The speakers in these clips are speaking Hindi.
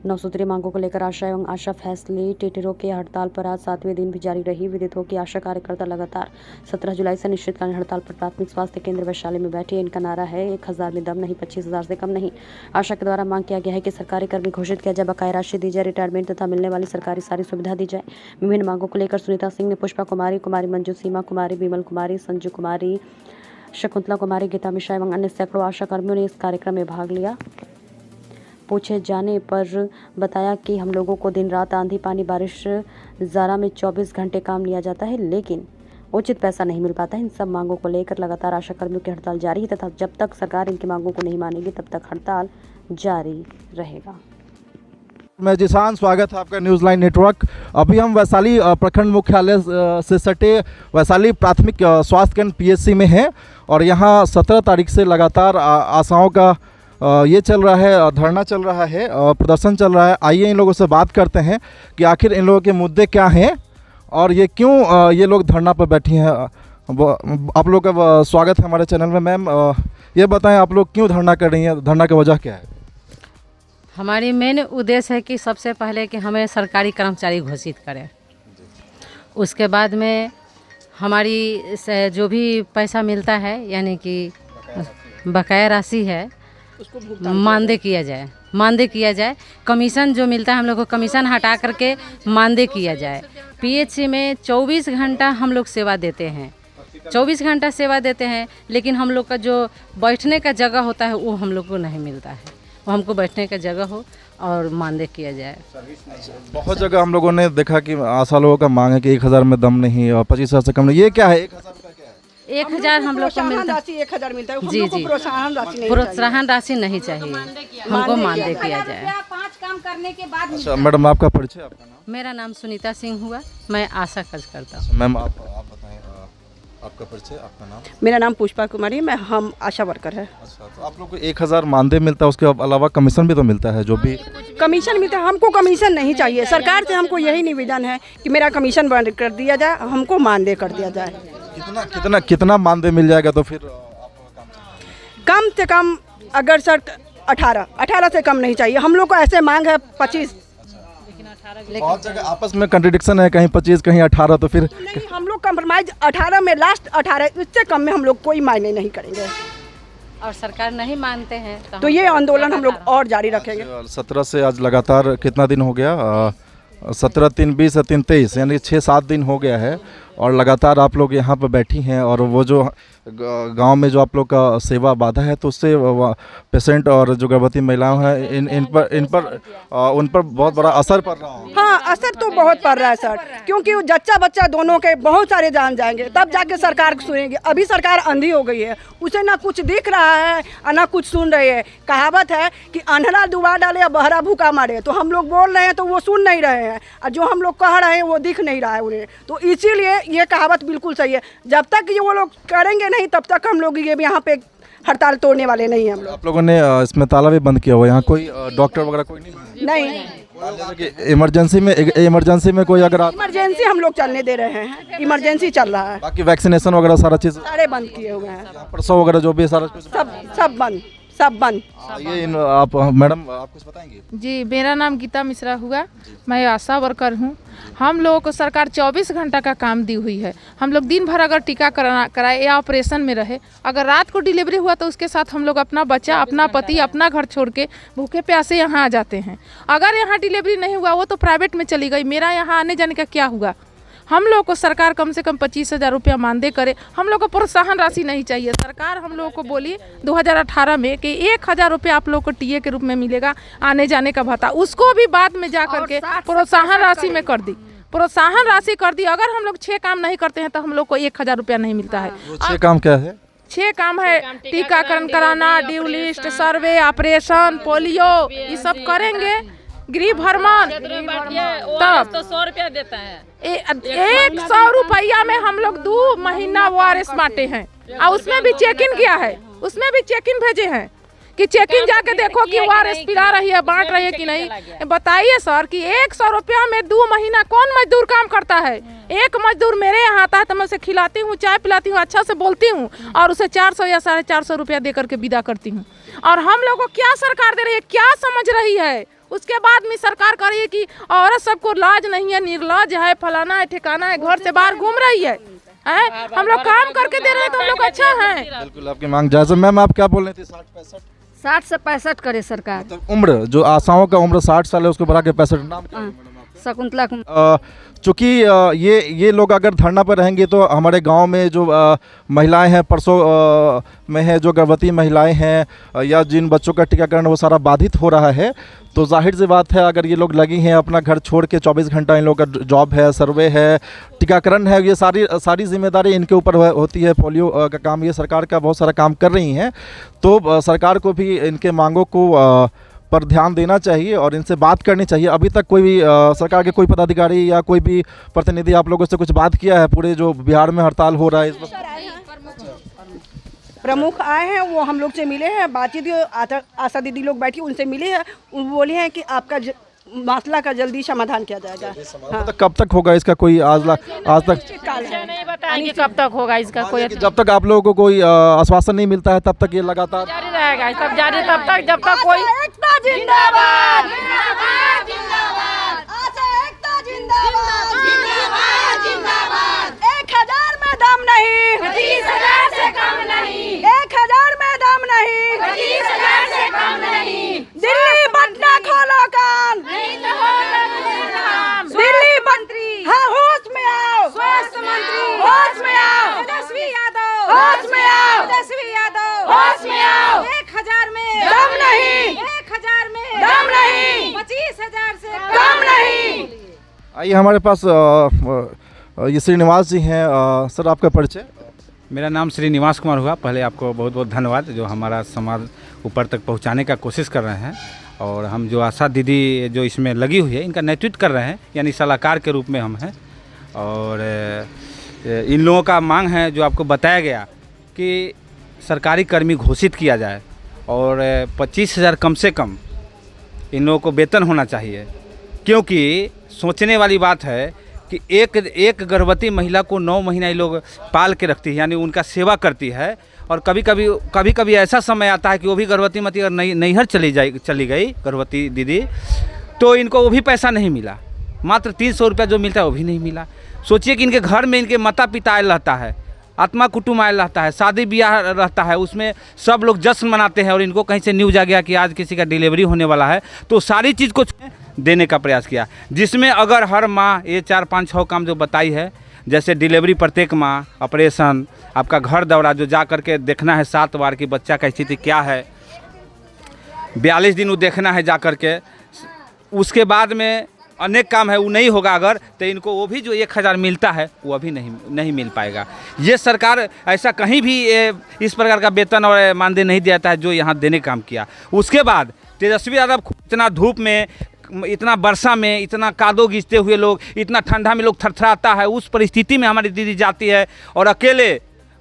9 सूत्रीय मांगों को लेकर आशा एवं आशा फैसिलिटेटरों के हड़ताल पर आज 7वें दिन भी जारी रही। विदित हो कि आशा कार्यकर्ता लगातार 17 जुलाई से अनिश्चितकालीन हड़ताल पर प्राथमिक स्वास्थ्य केंद्र वैशाली में बैठे। इनका नारा है 1000 में दम नहीं, 25,000 से कम नहीं। आशा के द्वारा मांग किया गया है कि सरकारी कर्मी घोषित किया जाए, बकाया राशि दी जाए, रिटायरमेंट तथा मिलने वाली सरकारी सारी सुविधा दी जाए। विभिन्न मांगों को लेकर सुनीता सिंह ने पुष्पा कुमारी, कुमारी मंजू, सीमा कुमारी, विमल कुमारी, संजू कुमारी, शकुंतला कुमारी, गीता मिश्रा एवं अन्य सैकड़ों आशा कर्मियों ने इस कार्यक्रम में भाग लिया। पूछे जाने पर बताया कि हम लोगों को दिन रात आंधी पानी बारिश ज़ारा में 24 घंटे काम लिया जाता है, लेकिन उचित पैसा नहीं मिल पाता है। इन सब मांगों को लेकर लगातार आशा कर्मियों की हड़ताल जारी है तथा जब तक सरकार इनकी मांगों को नहीं मानेगी तब तक हड़ताल जारी रहेगा। मैं जिसान, स्वागत है आपका न्यूज़ लाइन नेटवर्क। अभी हम वैशाली प्रखंड मुख्यालय से सटे वैशाली प्राथमिक स्वास्थ्य केंद्र पीएचसी में हैं और यहाँ 17 तारीख से लगातार आशाओं का ये चल रहा है, धरना चल रहा है, प्रदर्शन चल रहा है। आइए इन लोगों से बात करते हैं कि आखिर इन लोगों के मुद्दे क्या हैं और ये क्यों ये लोग धरना पर बैठी हैं। आप लोग का स्वागत है हमारे चैनल में। मैम, ये बताएं आप लोग क्यों धरना कर रही हैं, धरना की वजह क्या है? हमारी मेन उद्देश्य है कि सबसे पहले कि हमें सरकारी कर्मचारी घोषित करें, उसके बाद में हमारी जो भी पैसा मिलता है यानी कि बकाया राशि है मानदेय किया जाए। कमीशन जो मिलता है हम लोग को कमीशन हटा करके मानदेय किया जाए। पीएचसी में 24 घंटा हम लोग सेवा देते हैं, 24 घंटा सेवा देते हैं, लेकिन हम लोग का जो बैठने का जगह होता है वो हम लोग को नहीं मिलता है। वो हमको बैठने का जगह हो और मानदेय किया जाए। बहुत जगह हम लोगों ने देखा कि आशा लोगों का मांग है कि 1000 में दम नहीं और 25,000 से कम नहीं। ये क्या है? 1000 रुपये क्या है? 1000 हम लोग को मिलता है, 1000 मिलता है। जी जी, प्रोत्साहन राशि नहीं चाहिए, हमको मानदेय किया जाए। 5 काम करने के बाद। अच्छा मैडम, आपका परिचय, आपका नाम? मेरा नाम सुनीता सिंह हुआ, मैं आशा कार्यकर्ता हूँ। मैम आप बताएं आपका परिचय, आपका नाम? मेरा नाम पुष्पा कुमारी, हम आशा वर्कर है। अच्छा, तो आप लोग को 1000 मानदेय मिलता है, उसके अलावा कमीशन भी तो मिलता है? जो भी कमीशन मिलता है, हमको कमीशन नहीं चाहिए। सरकार से हमको यही निवेदन है कि मेरा कमीशन बंद कर दिया जाए, हमको मानदेय कर दिया जाए। कितना मानदेय मिल जाएगा तो फिर कम से कम अगर सर 18 से कम नहीं चाहिए। हम लोग को ऐसे मांग है 25। बहुत जगह आपस में कंट्रडिक्शन है, कहीं 25 कहीं 18, तो फिर नहीं, हम लोग कम्प्रोमाइज 18 में, लास्ट 18, इससे कम में हम लोग कोई मायने नहीं करेंगे और सरकार नहीं मानते हैं तो ये आंदोलन हम लोग और जारी रखेंगे। 17 से आज लगातार कितना दिन हो गया? 17, 3, 20, 3, 23 यानी 6-7 दिन हो गया है और लगातार आप लोग यहाँ पर बैठी हैं। और वो जो गांव में जो आप लोग का सेवा बाधा है तो उससे पेशेंट और जो गर्भवती महिलाएं हैं उन पर बहुत बड़ा असर पड़ रहा है। हाँ, असर तो बहुत पड़ रहा है सर, क्योंकि जच्चा बच्चा दोनों के बहुत सारे जान जाएंगे, तब जाके सरकार सुनेगी। अभी सरकार अंधी हो गई है, उसे ना कुछ दिख रहा है और ना कुछ सुन रही है। कहावत है कि अंधड़ा डुबा डाले या बहरा भूखा मारे। तो हम लोग बोल रहे हैं तो वो सुन नहीं रहे हैं और जो हम लोग कह रहे हैं वो दिख नहीं रहा है उन्हें। तो इसीलिए ये कहावत बिल्कुल सही है। जब तक ये वो लोग करेंगे नहीं तब तक हम लोग ये भी यहाँ पे हड़ताल तोड़ने वाले नहीं हैं हम लोग। आप लोगों ने इसमें ताला भी बंद किया हुआ, यहाँ कोई डॉक्टर वगैरह कोई नहीं? इमरजेंसी में कोई अगर इमरजेंसी हम लोग चलने दे रहे हैं, इमरजेंसी चल रहा है। बाकी वैक्सीनेशन वगैरह सारा चीज़ सारे बंद किए हुए हैं, प्रसव वगैरह जो भी सारा सब बंद, सब बंद। ये आप मैडम आप कुछ बताएंगे? जी, मेरा नाम गीता मिश्रा हुआ, मैं आशा वर्कर हूँ। हम लोगों को सरकार 24 घंटा का काम दी हुई है। हम लोग दिन भर अगर टीका कराए या ऑपरेशन में रहे, अगर रात को डिलीवरी हुआ तो उसके साथ हम लोग अपना बच्चा, अपना पति, अपना घर छोड़ के भूखे प्यासे यहाँ आ जाते हैं। अगर यहाँ डिलीवरी नहीं हुआ वो तो प्राइवेट में चली गई, मेरा यहाँ आने जाने का क्या हुआ? हम लोग को सरकार कम से कम 25,000 रुपया मानदेय करे। हम लोग को प्रोत्साहन राशि नहीं चाहिए। सरकार हम लोगों को बोली 2018 में कि 1000 रुपया आप लोग को टीए के रूप में मिलेगा, आने जाने का भत्ता, उसको भी बाद में जा करके प्रोत्साहन राशि में कर दी, प्रोत्साहन राशि कर दी। अगर हम लोग 6 काम नहीं करते हैं तो हम लोग को 1000 रुपया नहीं मिलता है। 6 काम क्या है? 6 काम है, टीकाकरण कराना, ड्यू लिस्ट, सर्वे, ऑपरेशन, पोलियो, ये सब करेंगे। गृह भ्रमण तब तो 100 रुपया देता है। 100 रुपया में हम लोग 2 महीना ORS बांटे हैं और उसमें भी चेक इन किया है, उसमें भी चेक इन भेजे हैं कि चेक इन जाके देखो कि ORS पिला रही है, बांट रही है कि नहीं। बताइए सर कि 100 रुपया में 2 महीना कौन मजदूर काम करता है? एक मजदूर मेरे यहाँ आता है तो मैं उसे खिलाती हूँ, चाय पिलाती हूँ, अच्छा से बोलती हूँ और उसे 400 या 450 रुपया दे करके विदा करती हूँ। और हम लोग को क्या सरकार दे रही है, क्या समझ रही है? उसके बाद में सरकार कर रही है कि औरत सबको लाज नहीं है, निर्लज है, फलाना है, ठिकाना है, घर से बाहर घूम रही है। हम लोग काम करके दे रहे हैं तो हम लोग अच्छा है। बिल्कुल आपकी मांग जायज़ है। मैम आप क्या बोल रही थी? 60-65 60 से 65 करे सरकार। मतलब उम्र जो आशाओं का उम्र 60 साल है उसको बढ़ा के 65। नाम क्या है मैडम आपका? शकुंतला कुमार। चूँकि ये लोग अगर धरना पर रहेंगे तो हमारे गांव में जो महिलाएं हैं, परसों में है जो गर्भवती महिलाएं हैं या जिन बच्चों का टीकाकरण वो सारा बाधित हो रहा है, तो जाहिर सी बात है अगर ये लोग लगी हैं अपना घर छोड़ के 24 घंटा इन लोग का जॉब है, सर्वे है, टीकाकरण है, ये सारी जिम्मेदारी इनके ऊपर होती है। पोलियो का काम ये सरकार का बहुत सारा काम कर रही हैं, तो सरकार को भी इनके मांगों को पर ध्यान देना चाहिए और इनसे बात करनी चाहिए। अभी तक कोई भी सरकार के कोई पदाधिकारी या कोई भी प्रतिनिधि आप लोगों से कुछ बात किया है? पूरे जो बिहार में हड़ताल हो रहा है इस वक्त प्रमुख आए हैं, वो हम लोग से मिले हैं, बातचीत आशा दीदी लोग बैठी उनसे मिले हैं, वो बोले हैं कि आपका मसला का जल्दी समाधान किया जाएगा। हाँ। तो कब तक होगा इसका कोई आज तक नहीं बताएंगे कब तक होगा इसका कोई। जब तक आप लोगों को कोई आश्वासन नहीं मिलता है तब तक ये लगातार जारी रहेगा, सब जारी तब तक जब तक कोई। एकता जिंदाबाद, जिंदाबाद, जिंदाबाद, आशा एकता जिंदाबाद, जिंदाबाद, जिंदाबाद। 1000 में दम नहीं, 25,000 से कम नहीं, 1000 में दम नहीं, 25,000 से कम नहीं। दिल्ली पटना खोलो कान, नहीं तो होगा दिल्ली मंत्री। हाँ, होश में आओ, स्वास्थ्य मंत्री होश में आओ, तेजस्वी यादव होश में आओ, तेजस्वी यादव होश में आओ। 1000 में दम नहीं, 1000 में दम नहीं, 25,000 से कम नहीं। आइए हमारे पास ये श्रीनिवास जी हैं। सर आपका परिचय? मेरा नाम श्रीनिवास कुमार हुआ। पहले आपको बहुत बहुत धन्यवाद जो हमारा समाज ऊपर तक पहुंचाने का कोशिश कर रहे हैं, और हम जो आशा दीदी जो इसमें लगी हुई है इनका नेतृत्व कर रहे हैं, यानी सलाहकार के रूप में हम हैं। और इन लोगों का मांग है जो आपको बताया गया कि सरकारी कर्मी घोषित किया जाए और 25,000 कम से कम इन लोगों को वेतन होना चाहिए, क्योंकि सोचने वाली बात है कि एक गर्भवती महिला को 9 महीना ये लोग पाल के रखती है, यानी उनका सेवा करती है। और कभी कभी ऐसा समय आता है कि वो भी गर्भवती मती अगर नैहर चली गई गर्भवती दीदी, तो इनको वो भी पैसा नहीं मिला, मात्र 300 रुपया जो मिलता है वो भी नहीं मिला। सोचिए कि इनके घर में इनके माता पिता आयल रहता है, आत्मा कुटुंब आयल रहता है, शादी ब्याह रहता है, उसमें सब लोग जश्न मनाते हैं, और इनको कहीं से न्यूज आ गया कि आज किसी का डिलीवरी होने वाला है, तो सारी चीज़ को देने का प्रयास किया, जिसमें अगर हर माह ये 4, 5, 6 काम जो बताई है, जैसे डिलीवरी प्रत्येक माह, ऑपरेशन, आपका घर दौरा जो जा करके देखना है 7 बार की बच्चा का स्थिति क्या है, 42 दिन वो देखना है जा करके, उसके बाद में अनेक काम है वो नहीं होगा अगर, तो इनको वो भी जो 1000 मिलता है वो अभी नहीं मिल पाएगा। ये सरकार ऐसा कहीं भी इस प्रकार का वेतन और मानदेय नहीं देता है जो यहाँ देने काम किया। उसके बाद तेजस्वी यादव इतना धूप में, इतना वर्षा में, इतना कादो घिसते हुए लोग, इतना ठंडा में लोग थरथराता है, उस परिस्थिति में हमारी दीदी जाती है और अकेले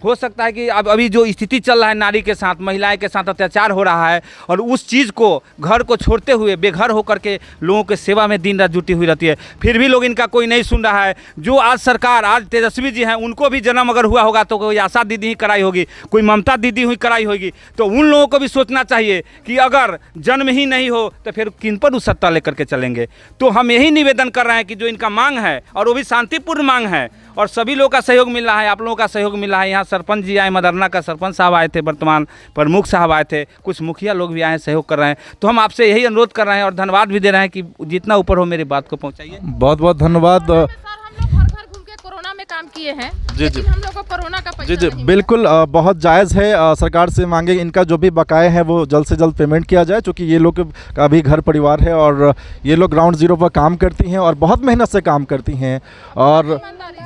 हो सकता है कि अभी जो स्थिति चल रहा है नारी के साथ, महिलाएं के साथ अत्याचार हो रहा है, और उस चीज़ को घर को छोड़ते हुए बेघर होकर के लोगों के सेवा में दिन रात जुटी हुई रहती है, फिर भी लोग इनका कोई नहीं सुन रहा है। जो आज सरकार, आज तेजस्वी जी हैं, उनको भी जन्म अगर हुआ होगा तो कोई आशा दीदी ही कराई होगी, कोई ममता दीदी हुई कराई होगी, तो उन लोगों को भी सोचना चाहिए कि अगर जन्म ही नहीं हो तो फिर किन पर उस सत्ता लेकर के चलेंगे। तो हम यही निवेदन कर रहे हैं कि जो इनका मांग है, और वो भी शांतिपूर्ण मांग है, और सभी लोगों का सहयोग मिल रहा है, आप लोगों का सहयोग मिल रहा है। यहाँ सरपंच जी आए, मदरना का सरपंच साहब आए थे, वर्तमान प्रमुख साहब आए थे, कुछ मुखिया लोग भी आए, सहयोग कर रहे हैं। तो हम आपसे यही अनुरोध कर रहे हैं और धन्यवाद भी दे रहे हैं कि जितना ऊपर हो मेरी बात को पहुँचाइए। बहुत बहुत धन्यवाद। सर हम लोग घर घर घूम के कोरोना में काम किए हैं, जी जी, हम लोग को कोरोना का पैसा जी नहीं बिल्कुल बहुत जायज़ है। सरकार से मांगे इनका जो भी बकाए हैं वो जल्द से जल्द पेमेंट किया जाए, क्योंकि ये लोग का भी घर परिवार है और ये लोग ग्राउंड जीरो पर काम करती हैं और बहुत मेहनत से काम करती हैं और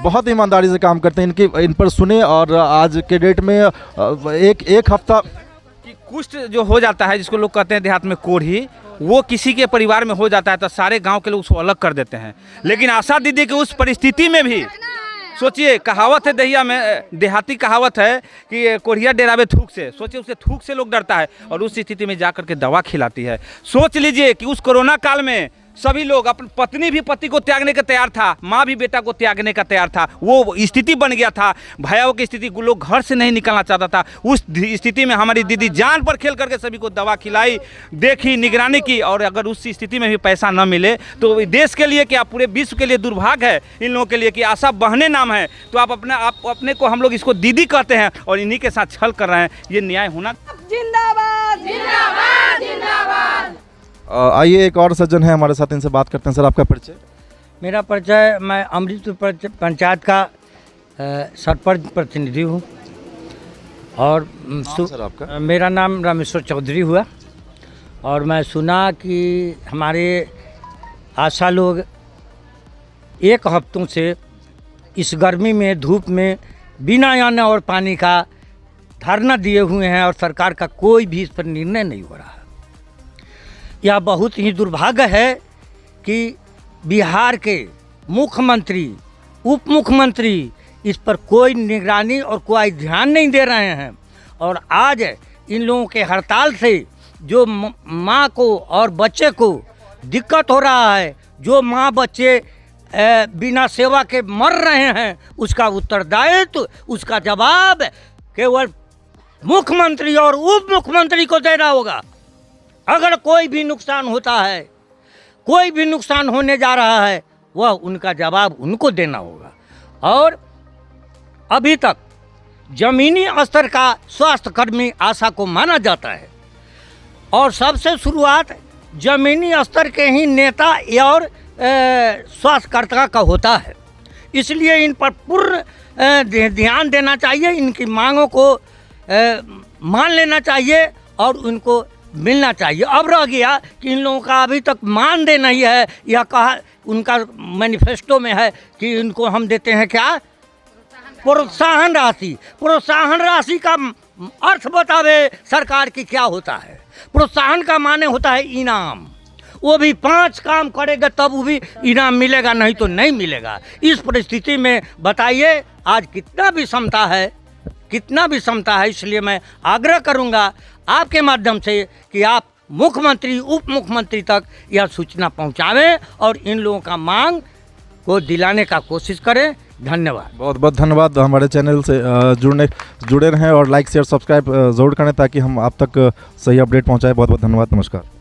बहुत ईमानदारी से काम करते हैं। इन पर सुने, और आज के डेट में एक हफ्ता कि कुष्ठ जो हो जाता है, जिसको लोग कहते हैं देहात में कोढ़ी, वो किसी के परिवार में हो जाता है तो सारे गांव के लोग उसको अलग कर देते हैं। लेकिन आशा दीदी की उस परिस्थिति में भी सोचिए, कहावत है दहिया में, देहाती कहावत है कि कोढ़िया डेरावे थूक से। सोचिए उसे थूक से लोग डरता है और उस स्थिति में जा कर के दवा खिलाती है। सोच लीजिए कि उस कोरोना काल में सभी लोग, अपनी पत्नी भी पति को त्यागने का तैयार था, माँ भी बेटा को त्यागने का तैयार था। वो स्थिति बन गया था, भयावह की स्थिति, लोग घर से नहीं निकलना चाहता था। उस स्थिति में हमारी दीदी जान पर खेल करके सभी को दवा खिलाई, देखी, निगरानी की। और अगर उस स्थिति में भी पैसा न मिले तो देश के लिए क्या, पूरे विश्व के लिए दुर्भाग्य है इन लोगों के लिए कि आशा बहने नाम है तो आप अपने को, हम लोग इसको दीदी कहते हैं और इन्हीं के साथ छल कर रहे हैं। ये न्याय होना। जिंदाबाद जिंदाबाद जिंदाबाद। आइए एक और सज्जन है हमारे साथ, इनसे बात करते हैं। सर आपका परिचय? मेरा परिचय, मैं अमृतपुर पंचायत का सरपंच प्रतिनिधि हूँ और सर आपका? मेरा नाम रामेश्वर चौधरी हुआ। और मैं सुना कि हमारे आशा लोग एक हफ्तों से इस गर्मी में, धूप में, बिना अन्न और पानी का धरना दिए हुए हैं और सरकार का कोई भी इस पर निर्णय नहीं हो रहा है। यह बहुत ही दुर्भाग्य है कि बिहार के मुख्यमंत्री, उप मुख्यमंत्री इस पर कोई निगरानी और कोई ध्यान नहीं दे रहे हैं। और आज इन लोगों के हड़ताल से जो माँ को और बच्चे को दिक्कत हो रहा है, जो माँ बच्चे बिना सेवा के मर रहे हैं, उसका उत्तरदायित्व, उसका जवाब केवल मुख्यमंत्री और उप मुख्यमंत्री को देना होगा। अगर कोई भी नुकसान होता है, कोई भी नुकसान होने जा रहा है, वह उनका जवाब उनको देना होगा। और अभी तक जमीनी स्तर का स्वास्थ्य कर्मी आशा को माना जाता है और सबसे शुरुआत जमीनी स्तर के ही नेता और स्वास्थ्यकर्ता का होता है। इसलिए इन पर पूर्ण ध्यान देना चाहिए, इनकी मांगों को मान लेना चाहिए और उनको मिलना चाहिए। अब रह गया कि इन लोगों का अभी तक मानदेय नहीं है। यह कहा उनका मैनिफेस्टो में है कि इनको हम देते हैं क्या, प्रोत्साहन राशि। प्रोत्साहन राशि का अर्थ बतावे सरकार की क्या होता है। प्रोत्साहन का माने होता है इनाम। वो भी 5 काम करेगा तब वो भी इनाम मिलेगा, नहीं तो नहीं मिलेगा। इस परिस्थिति में बताइए आज कितना विषमता है, कितना विषमता है। इसलिए मैं आग्रह करूंगा आपके माध्यम से कि आप मुख्यमंत्री, उप मुख्यमंत्री तक यह सूचना पहुंचावें और इन लोगों का मांग को दिलाने का कोशिश करें। धन्यवाद, बहुत बहुत धन्यवाद। हमारे चैनल से जुड़े रहें और लाइक शेयर सब्सक्राइब जरूर करें ताकि हम आप तक सही अपडेट पहुंचाएं। बहुत बहुत धन्यवाद, नमस्कार।